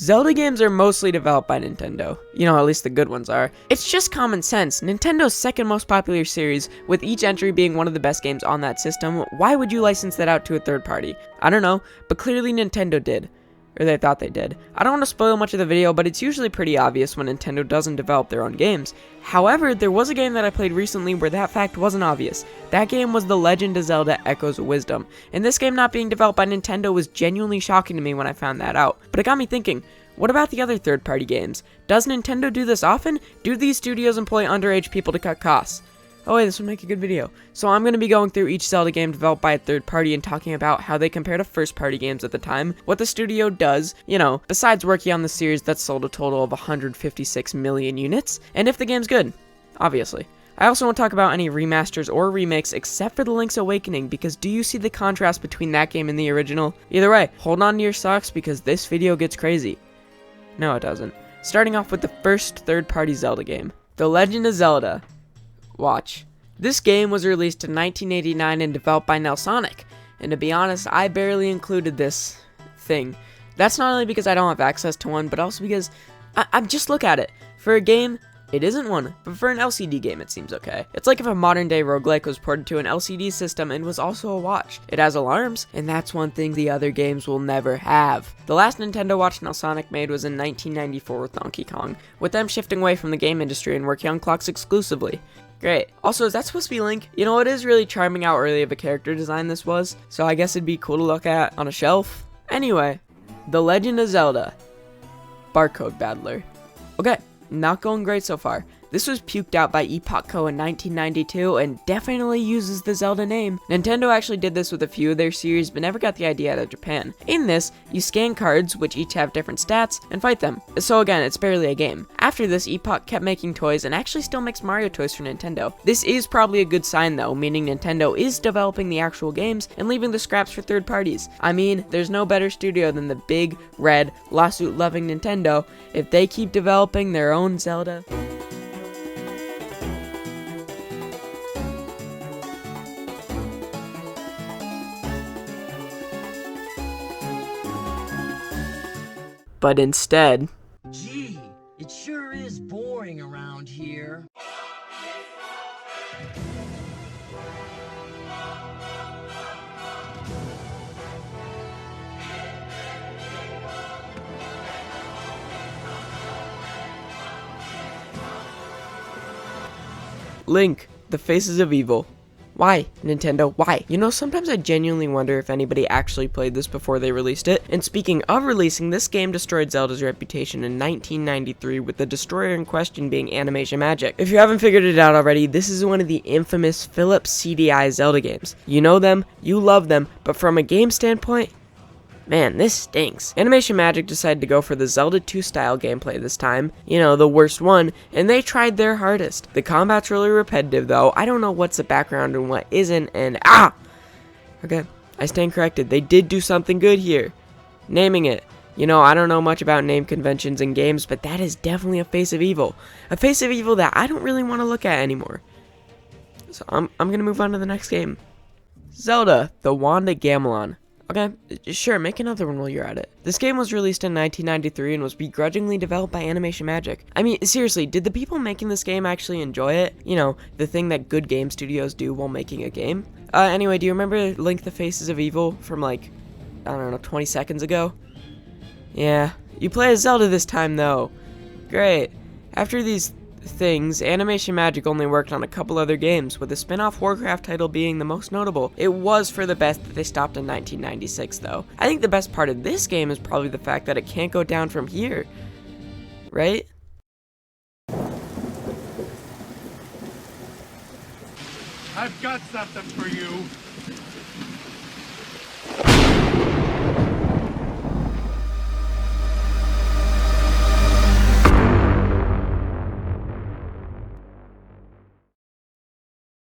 Zelda games are mostly developed by Nintendo. You know, at least the good ones are. It's just common sense. Nintendo's second most popular series, with each entry being one of the best games on that system, why would you license that out to a third party? I don't know, but clearly Nintendo did. Or they thought they did. I don't want to spoil much of the video, but it's usually pretty obvious when Nintendo doesn't develop their own games. However, there was a game that I played recently where that fact wasn't obvious. That game was The Legend of Zelda Echoes of Wisdom, and this game not being developed by Nintendo was genuinely shocking to me when I found that out. But it got me thinking, what about the other third-party games? Does Nintendo do this often? Do these studios employ underage people to cut costs? Oh wait, this would make a good video. So I'm going to be going through each Zelda game developed by a third party and talking about how they compare to first party games at the time, what the studio does, you know, besides working on the series that sold a total of 156 million units, and if the game's good, obviously. I also want to talk about any remasters or remakes except for The Link's Awakening, because do you see the contrast between that game and the original? Either way, hold on to your socks because this video gets crazy. No, it doesn't. Starting off with the first third party Zelda game, The Legend of Zelda Watch. This game was released in 1989 and developed by Nelsonic, and to be honest, I barely included this thing. That's not only because I don't have access to one, but also because I just look at it. For a game, it isn't one, but for an LCD game it seems okay. It's like if a modern day roguelike was ported to an LCD system and was also a watch. It has alarms, and that's one thing the other games will never have. The last Nintendo Watch Nelsonic made was in 1994 with Donkey Kong, with them shifting away from the game industry and working on clocks exclusively. Great. Also, is that supposed to be Link? You know, it is really charming how early of a character design this was, so I guess it'd be cool to look at on a shelf. Anyway, The Legend of Zelda Barcode Battler. Okay, not going great so far. This was puked out by Epoch Co. in 1992 and definitely uses the Zelda name. Nintendo actually did this with a few of their series but never got the idea out of Japan. In this, you scan cards, which each have different stats, and fight them. So again, it's barely a game. After this, Epoch kept making toys and actually still makes Mario toys for Nintendo. This is probably a good sign though, meaning Nintendo is developing the actual games and leaving the scraps for third parties. I mean, there's no better studio than the big, red, lawsuit-loving Nintendo. If they keep developing their own Zelda... But instead, gee, it sure is boring around here. Link, the Faces of Evil. Why, Nintendo, why? You know, sometimes I genuinely wonder if anybody actually played this before they released it. And speaking of releasing, this game destroyed Zelda's reputation in 1993, with the destroyer in question being Animation Magic. If you haven't figured it out already, this is one of the infamous Philips CDI Zelda games. You know them, you love them, but from a game standpoint, man, this stinks. Animation Magic decided to go for the Zelda 2 style gameplay this time, you know, the worst one, and they tried their hardest. The combat's really repetitive though, I don't know what's the background and what isn't, and okay, I stand corrected, they did do something good here. Naming it. You know, I don't know much about name conventions in games, but that is definitely a face of evil. A face of evil that I don't really want to look at anymore. So I'm gonna move on to the next game. Zelda, the Wand of Gamelon. Okay, sure, make another one while you're at it. This game was released in 1993 and was begrudgingly developed by Animation Magic. I mean, seriously, did the people making this game actually enjoy it? You know, the thing that good game studios do while making a game? Anyway, do you remember Link the Faces of Evil from like, I don't know, 20 seconds ago? Yeah, you play as Zelda this time though. Great. After these things, Animation Magic only worked on a couple other games, with the spin-off Warcraft title being the most notable. It was for the best that they stopped in 1996 though. I think the best part of this game is probably the fact that it can't go down from here. Right? I've got something for you.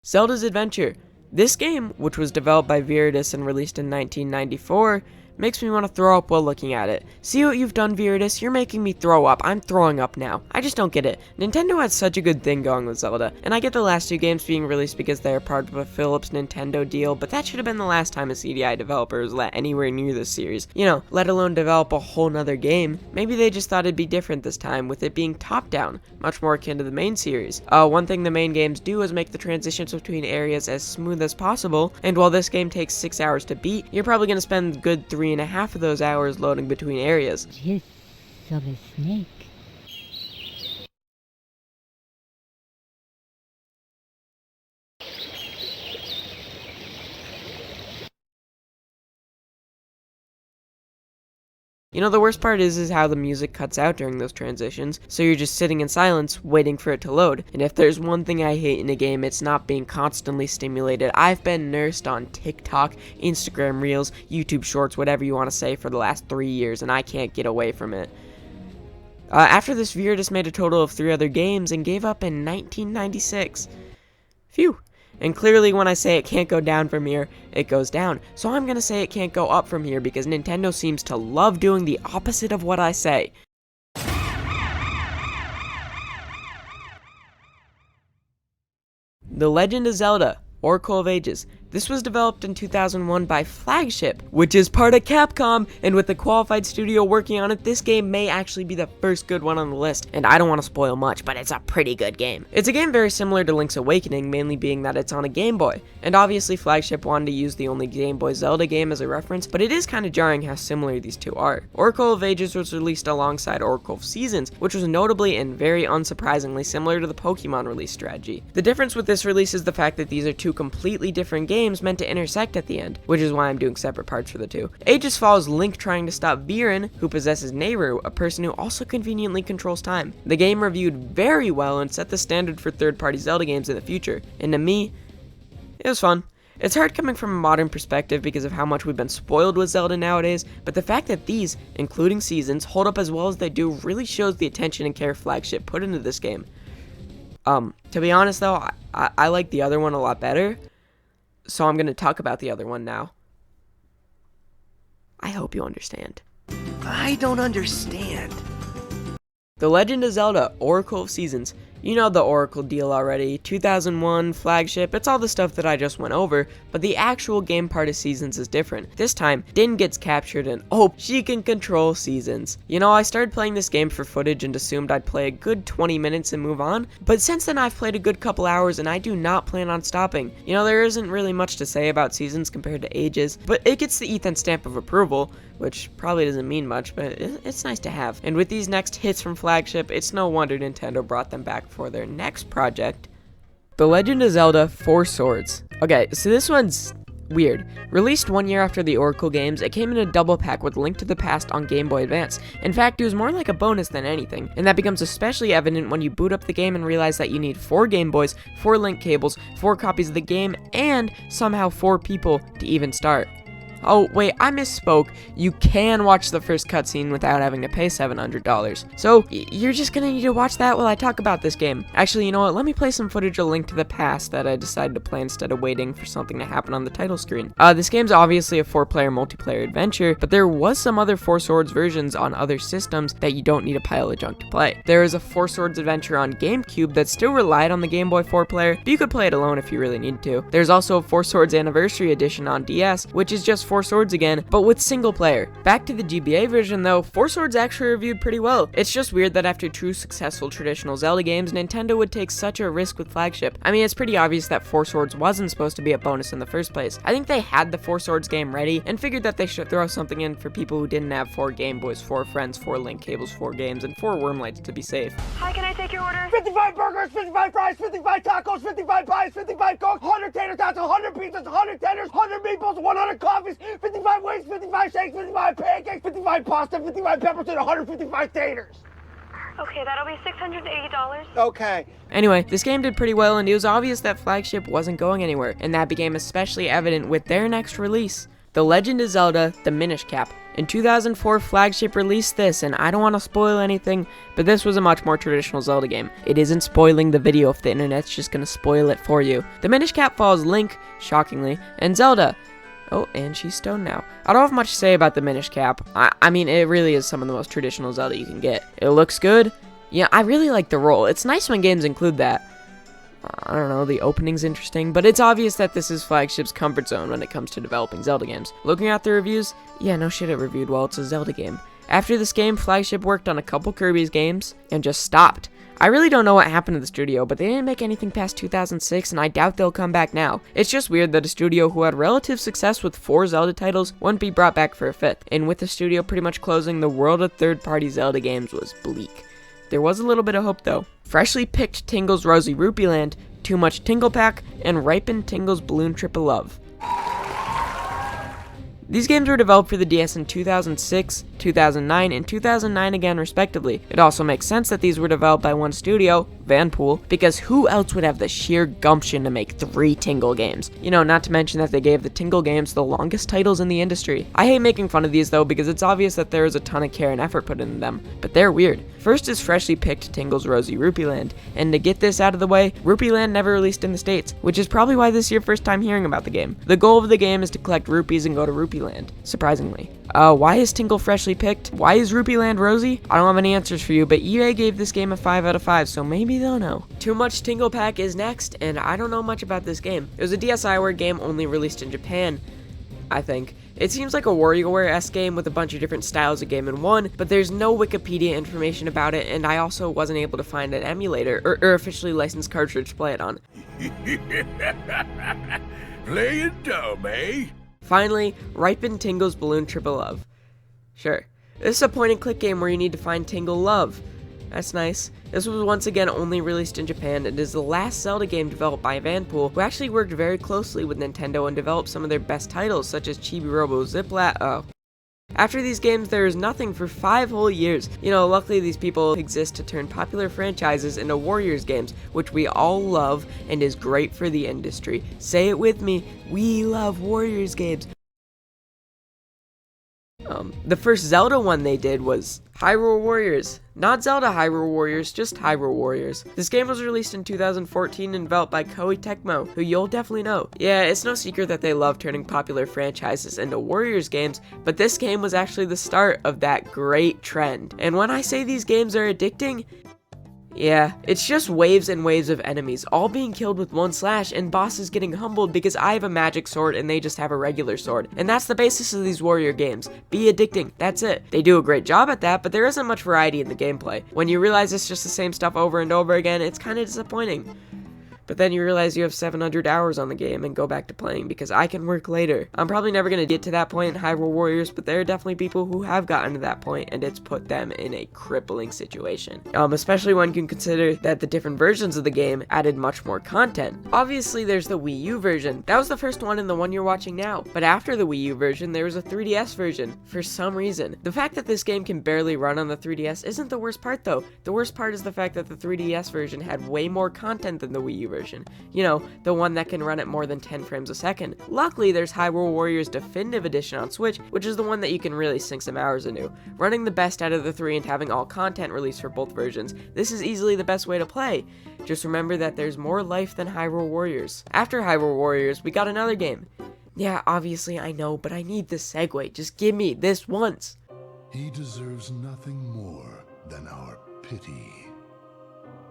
Zelda's Adventure. This game, which was developed by Viridis and released in 1994, Makes me want to throw up while looking at it. See what you've done, Viridis? You're making me throw up. I'm throwing up now. I just don't get it. Nintendo had such a good thing going with Zelda, and I get the last 2 games being released because they are part of a Philips Nintendo deal, but that should have been the last time a CDI developer was let anywhere near this series. You know, let alone develop a whole nother game. Maybe they just thought it'd be different this time, with it being top-down, much more akin to the main series. One thing the main games do is make the transitions between areas as smooth as possible, and while this game takes 6 hours to beat, you're probably going to spend a good 3.5 of those hours loading between areas. Kiss of a snake. You know, the worst part is how the music cuts out during those transitions, so you're just sitting in silence, waiting for it to load. And if there's one thing I hate in a game, it's not being constantly stimulated. I've been nursed on TikTok, Instagram Reels, YouTube Shorts, whatever you want to say, for the last 3 years, and I can't get away from it. After this, Viridis made a total of 3 other games and gave up in 1996. Phew. And clearly when I say it can't go down from here, it goes down. So I'm gonna say it can't go up from here because Nintendo seems to love doing the opposite of what I say. The Legend of Zelda: Oracle of Ages. This was developed in 2001 by Flagship, which is part of Capcom, and with the qualified studio working on it, this game may actually be the first good one on the list, and I don't want to spoil much, but it's a pretty good game. It's a game very similar to Link's Awakening, mainly being that it's on a Game Boy, and obviously Flagship wanted to use the only Game Boy Zelda game as a reference, but it is kind of jarring how similar these two are. Oracle of Ages was released alongside Oracle of Seasons, which was notably and very unsurprisingly similar to the Pokemon release strategy. The difference with this release is the fact that these are two completely different games meant to intersect at the end, which is why I'm doing separate parts for the two. Ages follows Link trying to stop Viren, who possesses Nehru, a person who also conveniently controls time. The game reviewed very well and set the standard for third-party Zelda games in the future, and to me, it was fun. It's hard coming from a modern perspective because of how much we've been spoiled with Zelda nowadays, but the fact that these, including Seasons, hold up as well as they do really shows the attention and care Flagship put into this game. To be honest though, I like the other one a lot better, so I'm going to talk about the other one now. I hope you understand. I don't understand. The Legend of Zelda: Oracle of Seasons. You know the Oracle deal already, 2001, Flagship, it's all the stuff that I just went over, but the actual game part of Seasons is different. This time, Din gets captured and oh, she can control Seasons. You know, I started playing this game for footage and assumed I'd play a good 20 minutes and move on, but since then I've played a good couple hours and I do not plan on stopping. You know, there isn't really much to say about Seasons compared to Ages, but it gets the Ethan stamp of approval, which probably doesn't mean much, but it's nice to have. And with these next hits from Flagship, it's no wonder Nintendo brought them back for their next project, The Legend of Zelda: Four Swords. Okay, so this one's weird. Released 1 year after the Oracle games, it came in a double pack with Link to the Past on Game Boy Advance. In fact, it was more like a bonus than anything, and that becomes especially evident when you boot up the game and realize that you need 4 Game Boys, 4 Link cables, 4 copies of the game, and somehow 4 people to even start. Oh, wait, I misspoke. You can watch the first cutscene without having to pay $700. So, you're just gonna need to watch that while I talk about this game. Actually, you know what? Let me play some footage of Link to the Past that I decided to play instead of waiting for something to happen on the title screen. This game's obviously a 4-player multiplayer adventure, but there was some other Four Swords versions on other systems that you don't need a pile of junk to play. There is a Four Swords adventure on GameCube that still relied on the Game Boy 4-player, but you could play it alone if you really needed to. There's also a Four Swords Anniversary Edition on DS, which is just Four Swords again, but with single player. Back to the GBA version though, Four Swords actually reviewed pretty well. It's just weird that after 2 successful traditional Zelda games, Nintendo would take such a risk with Flagship. I mean, it's pretty obvious that Four Swords wasn't supposed to be a bonus in the first place. I think they had the Four Swords game ready and figured that they should throw something in for people who didn't have 4 Game Boys, 4 friends, 4 Link cables, 4 games, and 4 Wormlights to be safe. Hi, can I take your order? 55 burgers, 55 fries, 55 tacos, 55 pies, 55 cokes, 100 tater tots, 100 pizzas, 100 tenders, 100 meatballs, 100 coffees, 55 wings, 55 shakes, 55 pancakes, 55 pasta, 55 peppers, and 155 taters. Okay, that'll be $680. Okay. Anyway, this game did pretty well, and it was obvious that Flagship wasn't going anywhere, and that became especially evident with their next release, The Legend of Zelda: The Minish Cap. In 2004, Flagship released this, and I don't want to spoil anything, but this was a much more traditional Zelda game. It isn't spoiling the video if the internet's just gonna spoil it for you. The Minish Cap follows Link, shockingly, and Zelda, Oh, and she's stoned now. I don't have much to say about the Minish Cap. I mean, it really is some of the most traditional Zelda you can get. It looks good. Yeah, I really like the roll. It's nice when games include that. I don't know, the opening's interesting, but it's obvious that this is Flagship's comfort zone when it comes to developing Zelda games. Looking at the reviews, yeah, no shit, it reviewed well. It's a Zelda game. After this game, Flagship worked on a couple Kirby's games and just stopped. I really don't know what happened to the studio, but they didn't make anything past 2006, and I doubt they'll come back now. It's just weird that a studio who had relative success with 4 Zelda titles wouldn't be brought back for a 5th, and with the studio pretty much closing, the world of third-party Zelda games was bleak. There was a little bit of hope though. Freshly picked Tingle's Rosy Rupee Land, Too Much Tingle Pack, and Ripened Tingle's Balloon Trip of Love. These games were developed for the DS in 2006, 2009, and 2009 again respectively. It also makes sense that these were developed by one studio, Vanpool, because who else would have the sheer gumption to make 3 Tingle games? You know, not to mention that they gave the Tingle games the longest titles in the industry. I hate making fun of these though because it's obvious that there is a ton of care and effort put into them, but they're weird. First is freshly picked Tingle's Rosy Rupee Land, and to get this out of the way, Rupee Land never released in the States, which is probably why this is your first time hearing about the game. The goal of the game is to collect rupees and go to Rupee Land, surprisingly. Why is Tingle freshly picked? Why is Rupee Land rosy? I don't have any answers for you, but EA gave this game a 5 out of 5, so maybe they'll know. Too Much Tingle Pack is next, and I don't know much about this game. It was a DSiWare game only released in Japan, I think. It seems like a WarioWare-esque game with a bunch of different styles of game in one, but there's no Wikipedia information about it, and I also wasn't able to find an emulator or officially licensed cartridge to play it on. Play it dumb, eh? Finally, Ripened Tingle's Balloon Trip of Love. Sure. This is a point-and-click game where you need to find Tingle love. That's nice. This was once again only released in Japan and is the last Zelda game developed by Vanpool, who actually worked very closely with Nintendo and developed some of their best titles, such as Chibi Robo Ziplat. After these games, there is nothing for 5 whole years. You know, luckily these people exist to turn popular franchises into Warriors games, which we all love and is great for the industry. Say it with me, we love Warriors games. The first Zelda one they did was Hyrule Warriors. Not Zelda Hyrule Warriors, just Hyrule Warriors. This game was released in 2014 and developed by Koei Tecmo, who you'll definitely know. Yeah, it's no secret that they love turning popular franchises into Warriors games, but this game was actually the start of that great trend. And when I say these games are addicting, yeah, it's just waves and waves of enemies, all being killed with one slash, and bosses getting humbled because I have a magic sword and they just have a regular sword. And that's the basis of these warrior games. Be addicting, that's it. They do a great job at that, but there isn't much variety in the gameplay. When you realize it's just the same stuff over and over again, it's kind of disappointing. But then you realize you have 700 hours on the game and go back to playing because I can work later. I'm probably never going to get to that point in Hyrule Warriors, but there are definitely people who have gotten to that point and it's put them in a crippling situation. Especially when you can consider that the different versions of the game added much more content. Obviously there's the Wii U version. That was the first one and the one you're watching now. But after the Wii U version, there was a 3DS version for some reason. The fact that this game can barely run on the 3DS isn't the worst part though. The worst part is the fact that the 3DS version had way more content than the Wii U version. You know, the one that can run at more than 10 frames a second. Luckily, there's Hyrule Warriors Definitive Edition on Switch, which is the one that you can really sink some hours into. Running the best out of the 3 and having all content released for both versions, this is easily the best way to play. Just remember that there's more life than Hyrule Warriors. After Hyrule Warriors, we got another game. Yeah, obviously I know, but I need the segue. Just give me this once. He deserves nothing more than our pity.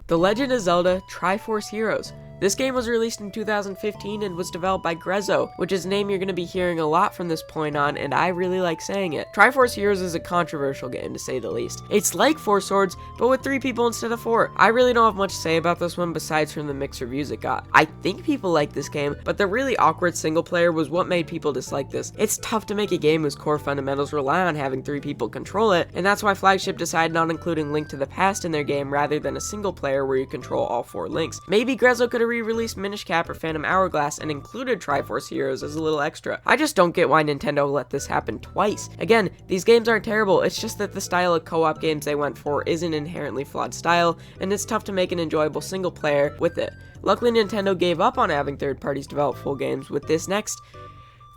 The Legend of Zelda Triforce Heroes. This game was released in 2015 and was developed by Grezzo, which is a name you're going to be hearing a lot from this point on, and I really like saying it. Triforce Heroes is a controversial game, to say the least. It's like Four Swords, but with 3 people instead of 4. I really don't have much to say about this one besides from the mixed reviews it got. I think people like this game, but the really awkward single player was what made people dislike this. It's tough to make a game whose core fundamentals rely on having 3 people control it, and that's why Flagship decided on including Link to the Past in their game rather than a single player where you control all 4 links. Maybe Grezzo could have re-released Minish Cap or Phantom Hourglass and included Triforce Heroes as a little extra. I just don't get why Nintendo let this happen twice. Again, these games aren't terrible, it's just that the style of co-op games they went for is an inherently flawed style, and it's tough to make an enjoyable single player with it. Luckily, Nintendo gave up on having third parties develop full games with this next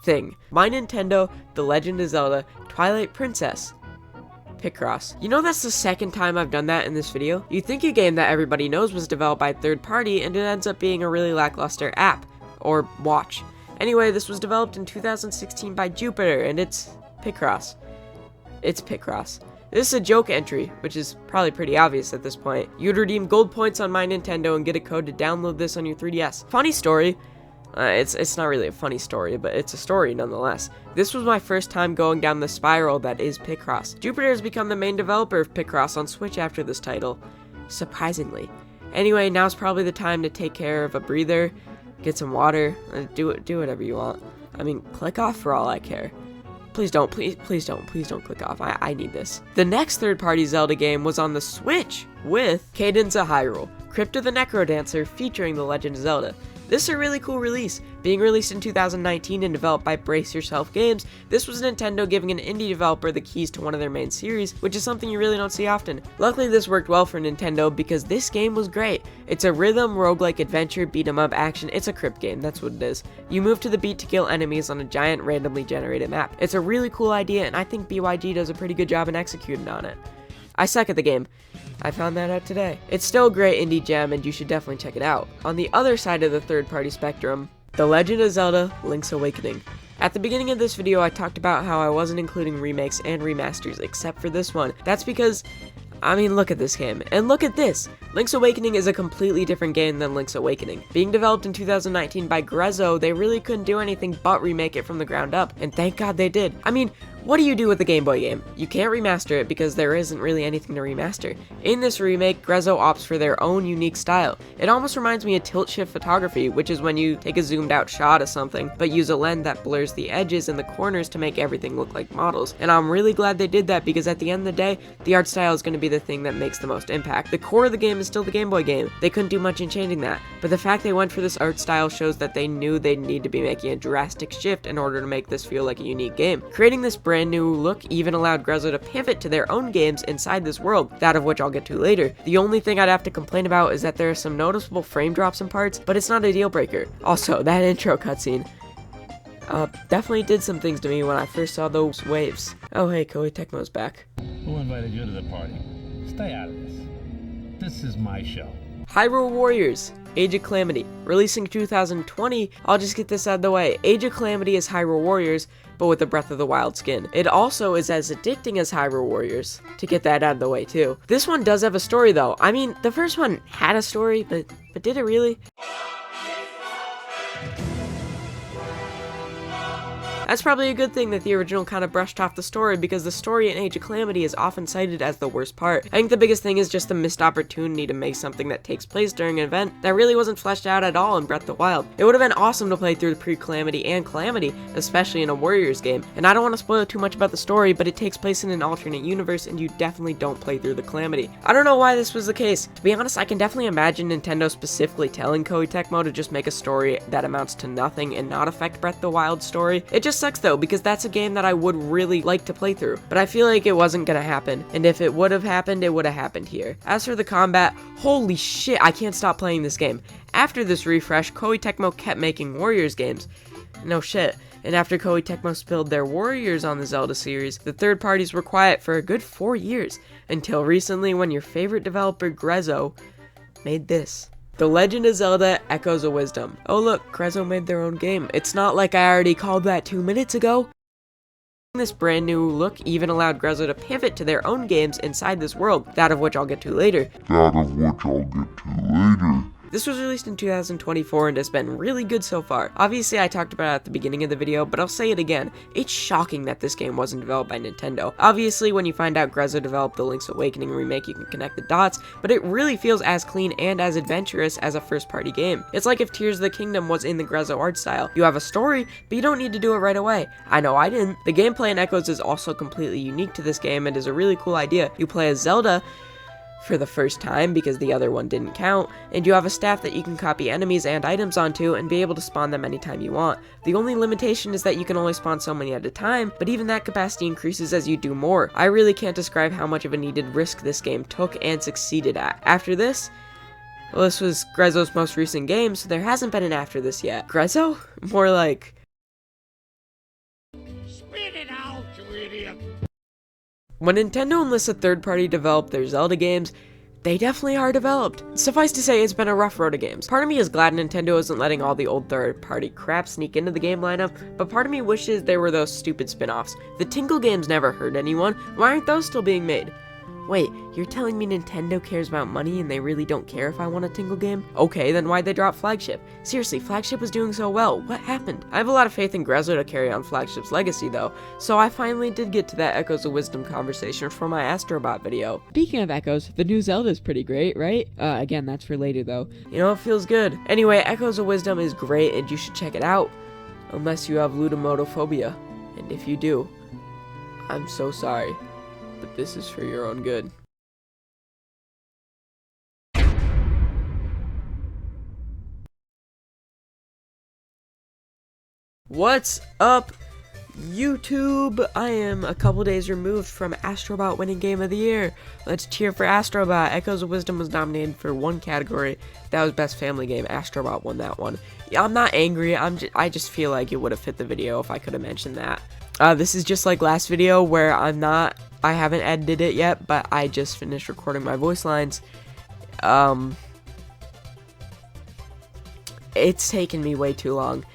thing. My Nintendo, The Legend of Zelda, Twilight Princess. Picross. You know that's the second time I've done that in this video? You'd think a game that everybody knows was developed by a third party and it ends up being a really lackluster app, or watch. Anyway, this was developed in 2016 by Jupiter, and it's Picross. It's Picross. This is a joke entry, which is probably pretty obvious at this point. You'd redeem gold points on My Nintendo and get a code to download this on your 3DS. Funny story. It's not really a funny story, but it's a story nonetheless. This was my first time going down the spiral that is Picross. Jupiter has become the main developer of Picross on Switch after this title. Surprisingly. Anyway, now's probably the time to take care of a breather, get some water, do whatever you want. I mean, click off for all I care. Please don't click off. I need this. The next third-party Zelda game was on the Switch with Cadence of Hyrule, Crypt of the Necrodancer featuring The Legend of Zelda. This is a really cool release. Being released in 2019 and developed by Brace Yourself Games, this was Nintendo giving an indie developer the keys to one of their main series, which is something you really don't see often. Luckily, this worked well for Nintendo because this game was great. It's a rhythm, roguelike adventure, beat-em-up action. It's a crypt game, that's what it is. You move to the beat to kill enemies on a giant randomly generated map. It's a really cool idea, and I think BYG does a pretty good job in executing on it. I suck at the game. I found that out today. It's still a great indie gem, and you should definitely check it out. On the other side of the third-party spectrum, The Legend of Zelda Link's Awakening. At the beginning of this video, I talked about how I wasn't including remakes and remasters, except for this one. That's because, I mean, look at this game, and look at this! Link's Awakening is a completely different game than Link's Awakening. Being developed in 2019 by Grezzo, they really couldn't do anything but remake it from the ground up, and thank God they did. I mean, what do you do with a Game Boy game? You can't remaster it because there isn't really anything to remaster. In this remake, Grezzo opts for their own unique style. It almost reminds me of tilt-shift photography, which is when you take a zoomed-out shot of something, but use a lens that blurs the edges and the corners to make everything look like models. And I'm really glad they did that because at the end of the day, the art style is going to be the thing that makes the most impact. The core of the game is still the Game Boy game. They couldn't do much in changing that, but the fact they went for this art style shows that they knew they'd need to be making a drastic shift in order to make this feel like a unique game. Creating this brand new look even allowed Grezzo to pivot to their own games inside this world, that of which I'll get to later. The only thing I'd have to complain about is that there are some noticeable frame drops in parts, but it's not a deal breaker. Also, that intro cutscene definitely did some things to me when I first saw those waves. Oh hey, Koei Tecmo's back. Who invited you to the party? Stay out of this. This is my show. Hyrule Warriors, Age of Calamity. Releasing 2020, I'll just get this out of the way. Age of Calamity is Hyrule Warriors, but with a Breath of the Wild skin. It also is as addicting as Hyrule Warriors, to get that out of the way too. This one does have a story though. I mean, the first one had a story, but did it really? That's probably a good thing that the original kind of brushed off the story, because the story in Age of Calamity is often cited as the worst part. I think the biggest thing is just the missed opportunity to make something that takes place during an event that really wasn't fleshed out at all in Breath of the Wild. It would have been awesome to play through the pre-Calamity and Calamity, especially in a Warriors game. And I don't want to spoil too much about the story, but it takes place in an alternate universe and you definitely don't play through the Calamity. I don't know why this was the case. To be honest, I can definitely imagine Nintendo specifically telling Koei Tecmo to just make a story that amounts to nothing and not affect Breath of the Wild story. It just sucks though, because that's a game that I would really like to play through, but I feel like it wasn't gonna happen, and if it would have happened, it would have happened here. As for the combat, holy shit, I can't stop playing this game. After this refresh, Koei Tecmo kept making Warriors games. No shit. And after Koei Tecmo spilled their Warriors on the Zelda series, the third parties were quiet for a good 4 years, until recently when your favorite developer Grezzo made this. The Legend of Zelda Echoes of Wisdom. Oh look, Grezzo made their own game. It's not like I already called that 2 minutes ago. This brand new look even allowed Grezzo to pivot to their own games inside this world, that of which I'll get to later. This was released in 2024 and has been really good so far. Obviously, I talked about it at the beginning of the video, but I'll say it again. It's shocking that this game wasn't developed by Nintendo. Obviously, when you find out Grezzo developed the Link's Awakening remake, you can connect the dots, but it really feels as clean and as adventurous as a first-party game. It's like if Tears of the Kingdom was in the Grezzo art style. You have a story, but you don't need to do it right away. I know I didn't. The gameplay in Echoes is also completely unique to this game and is a really cool idea. You play as Zelda for the first time because the other one didn't count, and you have a staff that you can copy enemies and items onto and be able to spawn them anytime you want. The only limitation is that you can only spawn so many at a time, but even that capacity increases as you do more. I really can't describe how much of a needed risk this game took and succeeded at. After this, well, this was Grezzo's most recent game, so there hasn't been an after this yet. Grezzo? More like... Spit it out, you idiot! When Nintendo enlists a third party to develop their Zelda games, They definitely are developed. Suffice to say, it's been a rough road of games. Part of me is glad Nintendo isn't letting all the old third-party crap sneak into the game lineup, but part of me wishes there were those stupid spin-offs. The Tingle Games never hurt anyone. Why aren't those still being made? Wait, you're telling me Nintendo cares about money and they really don't care if I want a Tingle game? Okay, then why'd they drop Flagship? Seriously, Flagship was doing so well. What happened? I have a lot of faith in Grezzo to carry on Flagship's legacy though, so I finally did get to that Echoes of Wisdom conversation for my Astrobot video. Speaking of Echoes, the new Zelda's pretty great, right? Again, that's for later though. You know, it feels good. Anyway, Echoes of Wisdom is great and you should check it out. Unless you have ludomotophobia. And if you do, I'm so sorry. But this is for your own good. What's up, YouTube? I am a couple days removed from Astrobot winning Game of the Year. Let's cheer for Astrobot. Echoes of Wisdom was nominated for one category. That was Best Family Game. Astrobot won that one. Yeah, I'm not angry. I just feel like it would have fit the video if I could have mentioned that. This is just like last video where I haven't edited it yet, but I just finished recording my voice lines. It's taken me way too long.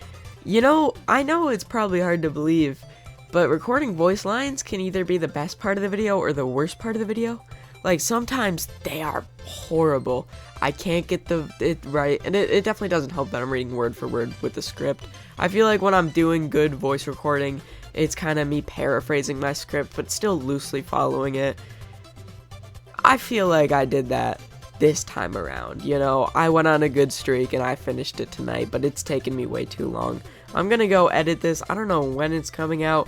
You know, I know it's probably hard to believe, but recording voice lines can either be the best part of the video or the worst part of the video. Like, sometimes they are horrible. I can't get it right, and it definitely doesn't help that I'm reading word for word with the script. I feel like when I'm doing good voice recording, it's kind of me paraphrasing my script, but still loosely following it. I feel like I did that this time around, you know. I went on a good streak and I finished it tonight, but it's taken me way too long. I'm gonna go edit this. I don't know when it's coming out.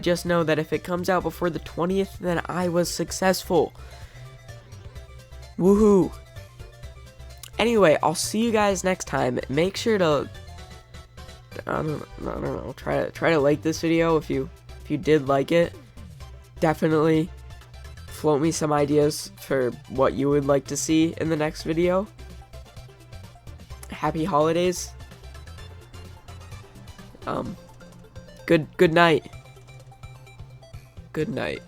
Just know that if it comes out before the 20th, then I was successful. Woohoo! Anyway, I'll see you guys next time. Make sure to I don't know. Try to like this video if you did like it. Definitely float me some ideas for what you would like to see in the next video. Happy holidays. Good night. Good night.